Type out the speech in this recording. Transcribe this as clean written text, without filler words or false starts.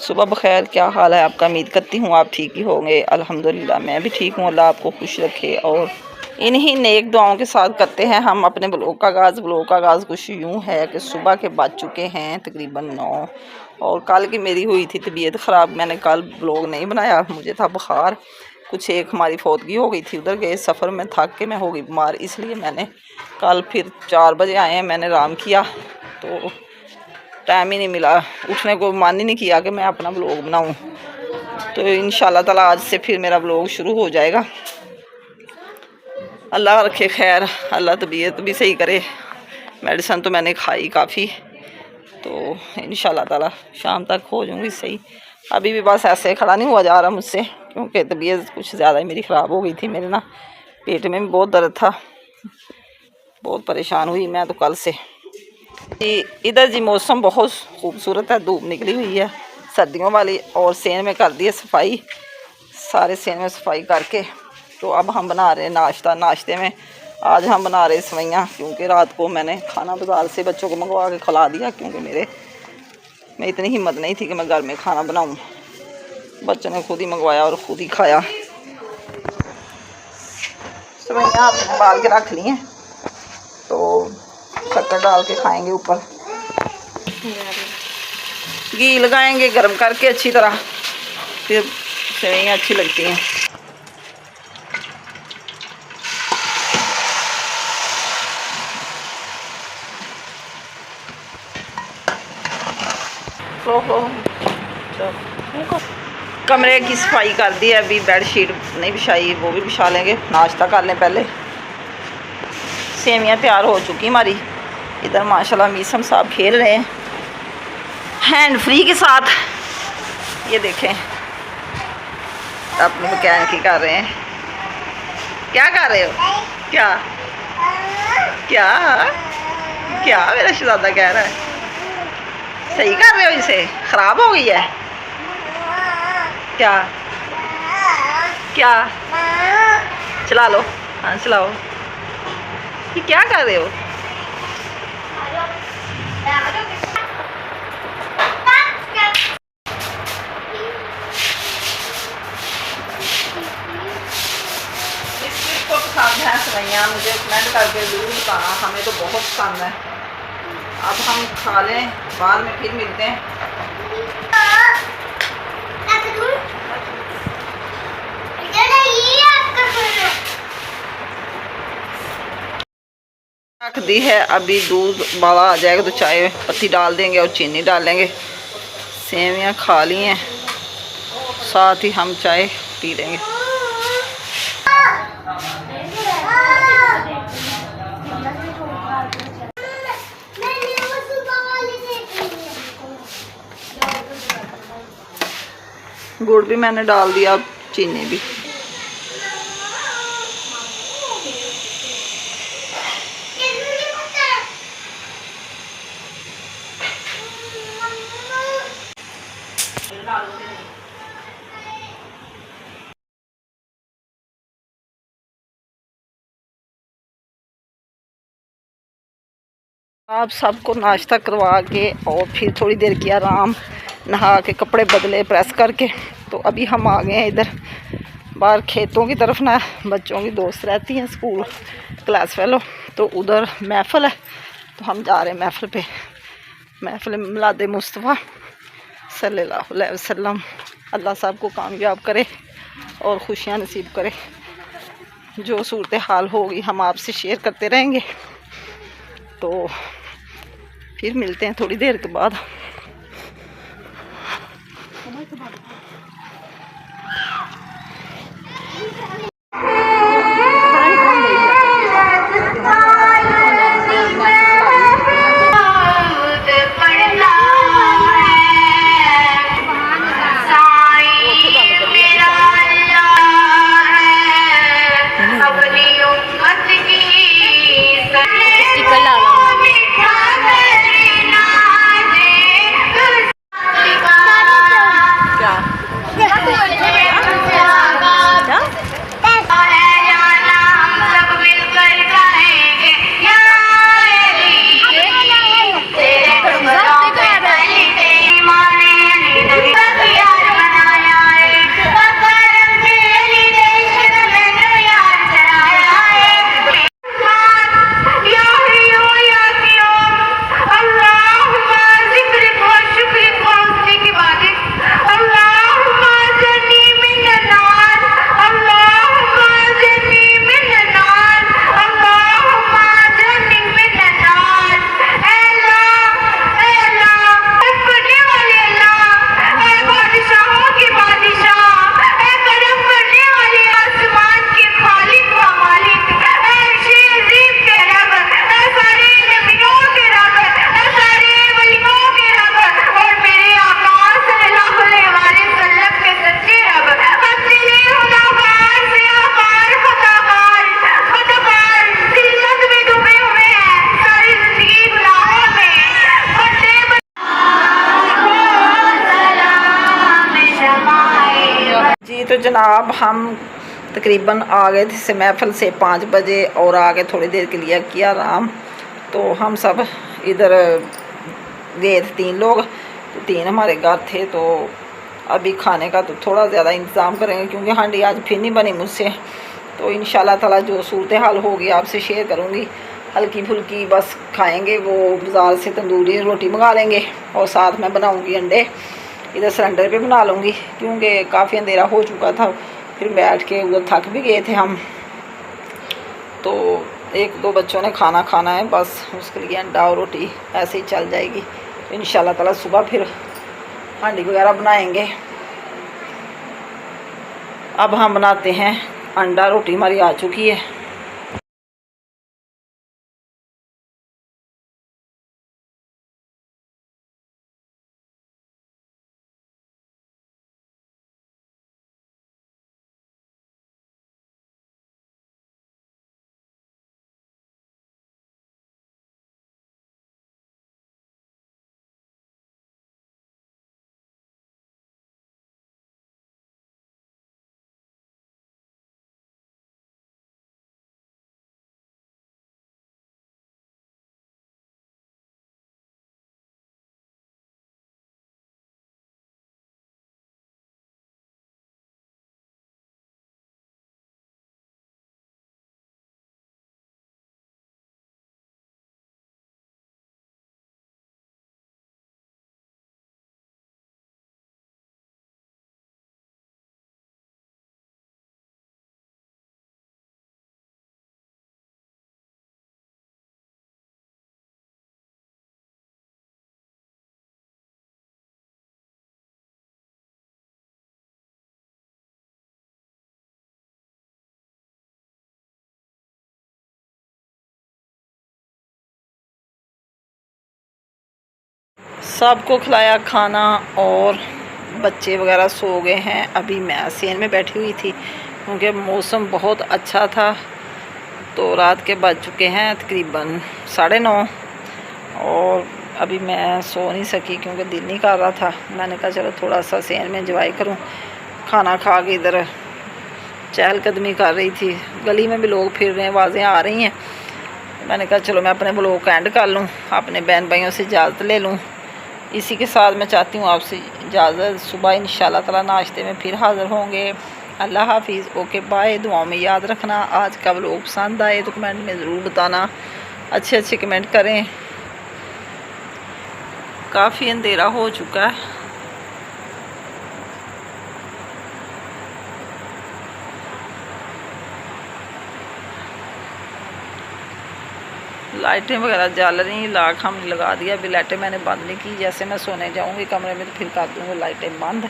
सुबह बखैर, क्या हाल है आपका? उम्मीद करती हूँ आप ठीक ही होंगे। अल्हम्दुलिल्लाह मैं भी ठीक हूँ। अल्लाह आपको खुश रखे। और इन्हीं नेक दुआओं के साथ करते हैं हम अपने ब्लॉग का आगाज़। ब्लॉग का आगाज़ कुछ यूँ है कि सुबह के बज चुके हैं तकरीबन 9, और कल की मेरी हुई थी तबीयत ख़राब। मैंने कल ब्लॉग नहीं बनाया, मुझे था बुखार, कुछ एक हमारी फौतगी हो गई थी, उधर गए सफ़र में, थक के मैं हो गई बीमार, इसलिए मैंने कल फिर 4 बजे आए हैं, मैंने आराम किया तो टाइम ही नहीं मिला, उठने को मन ही नहीं किया कि मैं अपना ब्लॉग बनाऊं। तो इंशाल्लाह ताला आज से फिर मेरा ब्लॉग शुरू हो जाएगा। अल्लाह रखे खैर, अल्लाह तबीयत भी सही करे। मेडिसन तो मैंने खाई काफ़ी, तो इंशाल्लाह ताला शाम तक हो जाऊँगी सही। अभी भी बस ऐसे खड़ा नहीं हुआ जा रहा मुझसे, क्योंकि तबीयत कुछ ज़्यादा ही मेरी ख़राब हो गई थी। मेरे ना पेट में भी बहुत दर्द था, बहुत परेशान हुई मैं तो कल से। इधर जी मौसम बहुत खूबसूरत है, धूप निकली हुई है सर्दियों वाली, और सेन में कर दी है सफाई, सारे सेन में सफाई करके तो अब हम बना रहे हैं नाश्ता। नाश्ते में आज हम बना रहे सेवइयाँ, क्योंकि रात को मैंने खाना बाज़ार से बच्चों को मंगवा के खिला दिया, क्योंकि मैं इतनी हिम्मत नहीं थी कि मैं घर में खाना बनाऊँ। बच्चों ने खुद ही मंगवाया और ख़ुद ही खाया। सेवइयाँ आपने बाल के रख ली हैं, तो शक्कर डाल के खाएंगे, ऊपर घी लगाएंगे गर्म करके अच्छी तरह, फिर सेवइयाँ अच्छी लगती हैं। कमरे की सफाई कर दी है, अभी बेडशीट नहीं बिछाई, वो भी बिछा लेंगे। नाश्ता कर लें पहले। सेवइयाँ तैयार हो चुकी हमारी। इधर माशाल्लाह मीसम साहब खेल रहे हैं हैंड फ्री के साथ, ये देखें अपनी मैकेनिकी कर रहे हैं। क्या कर रहे हो? क्या क्या क्या मेरा शहजादा कह रहा है? सही कर रहे हो? इसे ख़राब हो गई है क्या? क्या चला लो, हाँ चलाओ। ये क्या कर रहे हो? इसको पसंद है सेवइयाँ, मुझे कमेंट करके ज़रूर बताना, हमें तो बहुत पसंद है। अब हम खा लें, बाद में फिर मिलते हैं। रख दी है, अभी दूध उबाला आ जाएगा तो चाय पत्ती डाल देंगे और चीनी डालेंगे। सेवइयाँ खा ली हैं, साथ ही हम चाय पी लेंगे। गुड़ भी मैंने डाल दिया, चीनी भी। आप सबको नाश्ता करवा के और फिर थोड़ी देर की आराम, नहा के कपड़े बदले प्रेस करके, तो अभी हम आ गए हैं इधर बाहर खेतों की तरफ ना। बच्चों की दोस्त रहती हैं स्कूल क्लास फेलो, तो उधर महफ़िल है, तो हम जा रहे हैं महफ़िल पे। महफ़िल मिलाद मुस्तफ़ा सल्लल्लाहु अलैहि वसल्लम। अल्लाह साहब को कामयाब करे और खुशियाँ नसीब करे। जो सूरत हाल होगी हम आपसे शेयर करते रहेंगे, तो फिर मिलते हैं थोड़ी देर के बाद। तो जनाब हम तकरीबन आ गए थे महफिल से 5 बजे और आगे थोड़ी देर के लिए किया आराम। तो हम सब इधर गए थे 3 लोग, तो 3 हमारे घर थे। तो अभी खाने का तो थोड़ा ज़्यादा इंतज़ाम करेंगे क्योंकि हांडी आज फिर नहीं बनी मुझसे। तो इंशाल्लाह ताला जो सूरत हाल होगी आपसे शेयर करूँगी। हल्की फुल्की बस खाएंगे, वो बाज़ार से तंदूरी रोटी मंगा लेंगे और साथ में बनाऊँगी अंडे, इधर सिलेंडर पे बना लूँगी क्योंकि काफ़ी अंधेरा हो चुका था। फिर बैठ के उधर थक भी गए थे हम। तो 1-2 बच्चों ने खाना खाना है, बस उसके लिए अंडा और रोटी ऐसे ही चल जाएगी। तो इंशाल्लाह ताला सुबह फिर हांडी वगैरह बनाएंगे। अब हम बनाते हैं अंडा रोटी, हमारी आ चुकी है। सबको खिलाया खाना और बच्चे वगैरह सो गए हैं। अभी मैं सेन में बैठी हुई थी क्योंकि मौसम बहुत अच्छा था। तो रात के बज चुके हैं तकरीबन 9:30 और अभी मैं सो नहीं सकी क्योंकि दिल नहीं कर रहा था। मैंने कहा चलो थोड़ा सा सेन में एंजॉय करूं। खाना खा के इधर चहलकदमी कर रही थी, गली में भी लोग फिर रहे हैं, आवाज़ें आ रही हैं। मैंने कहा चलो मैं अपने ब्लॉग को एंड कर लूँ, अपने बहन भाइयों से इजाज़त ले लूँ। इसी के साथ मैं चाहती हूँ आपसे इजाज़त। सुबह इंशाल्लाह ताला नाश्ते में फिर हाज़िर होंगे। अल्लाह हाफिज़, ओके बाय। दुआओं में याद रखना। आज का व्लॉग पसंद आए तो कमेंट में ज़रूर बताना, अच्छे कमेंट करें। काफ़ी अंधेरा हो चुका है। लाइटें वगैरह जल रही, लाख हमने लगा दिया। अभी लाइटें मैंने बंद नहीं की, जैसे मैं सोने जाऊंगी कमरे में तो फिर कर दूँगी लाइटें बंद।